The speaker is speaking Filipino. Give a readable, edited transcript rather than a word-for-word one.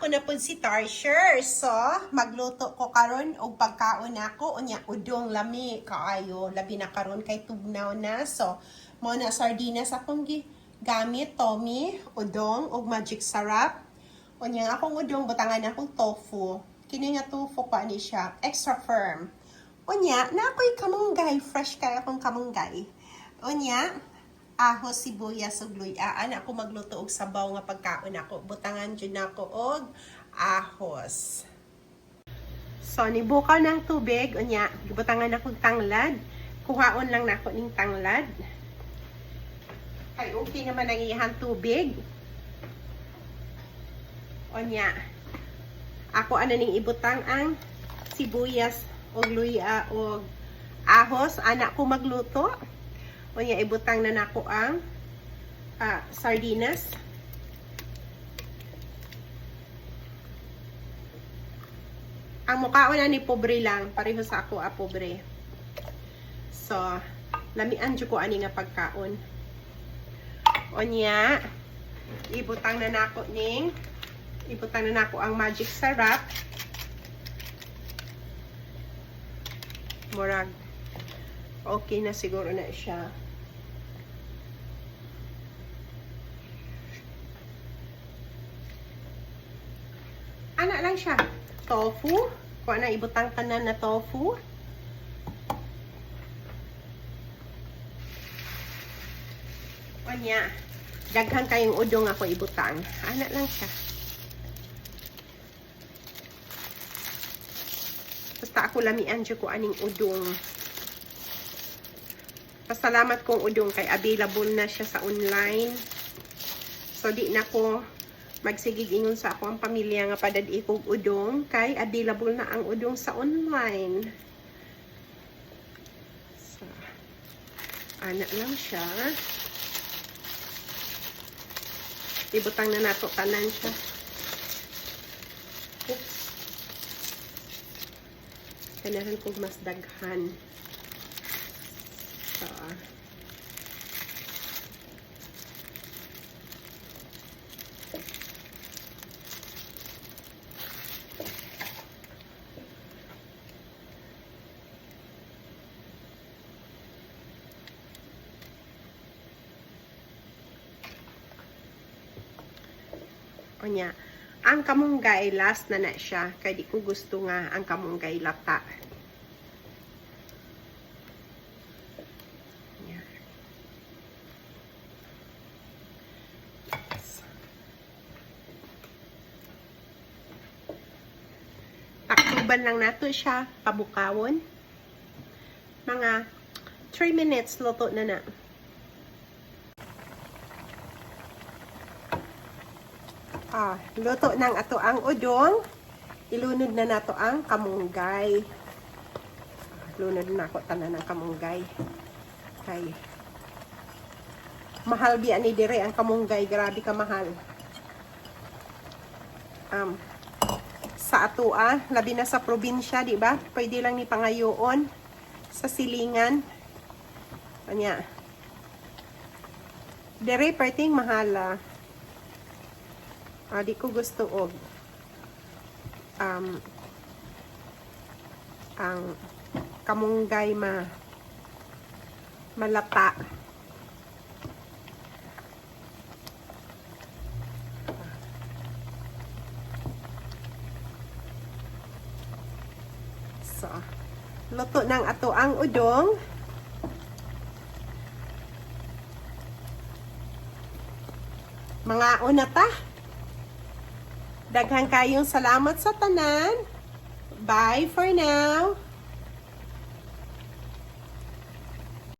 ako na pud si Tarsher. So, magluto ko karon og pagkaon nako unya udong lami kaayo. Labi na karon kay tugnaw na. So, mo na sardinas akong gamit, Tommy, udong ug magic sarap. Unya akong udong butangan akong tofu. Kini nga tofu pa ni siya, extra firm. Unya, na ako'y kamunggay, fresh kaya akong kamunggay. Unya, ahos, sibuyas, ug luya. Ako magluto og sabaw nga pagkaon ako. Butangan dyan ako og ahos. So, nibukaw ng tubig. Unya, butangan ako tanglad. Kuhaon lang na ako ning tanglad. Ay, okay naman ang iyang tubig. Unya, ako ning ibutang ang sibuyas og luya og ahos. Anak ko magluto. Unya, ibutang na nako ang sardinas. Ang mukhaon na ni pobre lang. Pareho sa ako, pobre. So, lamian dyo ko ani nga pagkaon. Unya, ibutang na nako ang magic sarap. Murag okay na siguro na siya. Ana lang siya. Tofu. Kung ana ibutang tanan na tofu. Anya, daghan kayong udong ako ibutang. Ana lang siya. Basta ako lamian dyan ko aning udong. Pasalamat kong udong kay available na siya sa online. So di na ko magsigig ingon sa ako ang pamilya nga padadi kog udong kay available na ang udong sa online. So, anak lang siya. Ibutang na nato tanan siya. Oops. Kailangan kong mas daghan. So, Onya, ang kamunggay last na siya kay di ko gusto nga ang kamunggay lata. Taktuban lang nato siya, pabukawon. Mga 3 minutes luto na na. Luto ng ato ang udong. Ilunod na nato ang kamunggay. Lunod na ako tanan ng kamunggay. Kay mahal biya ni dire ang kamunggay. Grabe ka mahal. Sa ato labi na sa probinsya, di ba? Pwede lang ni pangayoon sa silingan. Anya. Dire perting mahal. Di ko gusto og ang kamunggay malata. So, luto ng ato ang udong. Mga una ta. Daghang kayong salamat sa tanan. Bye for now.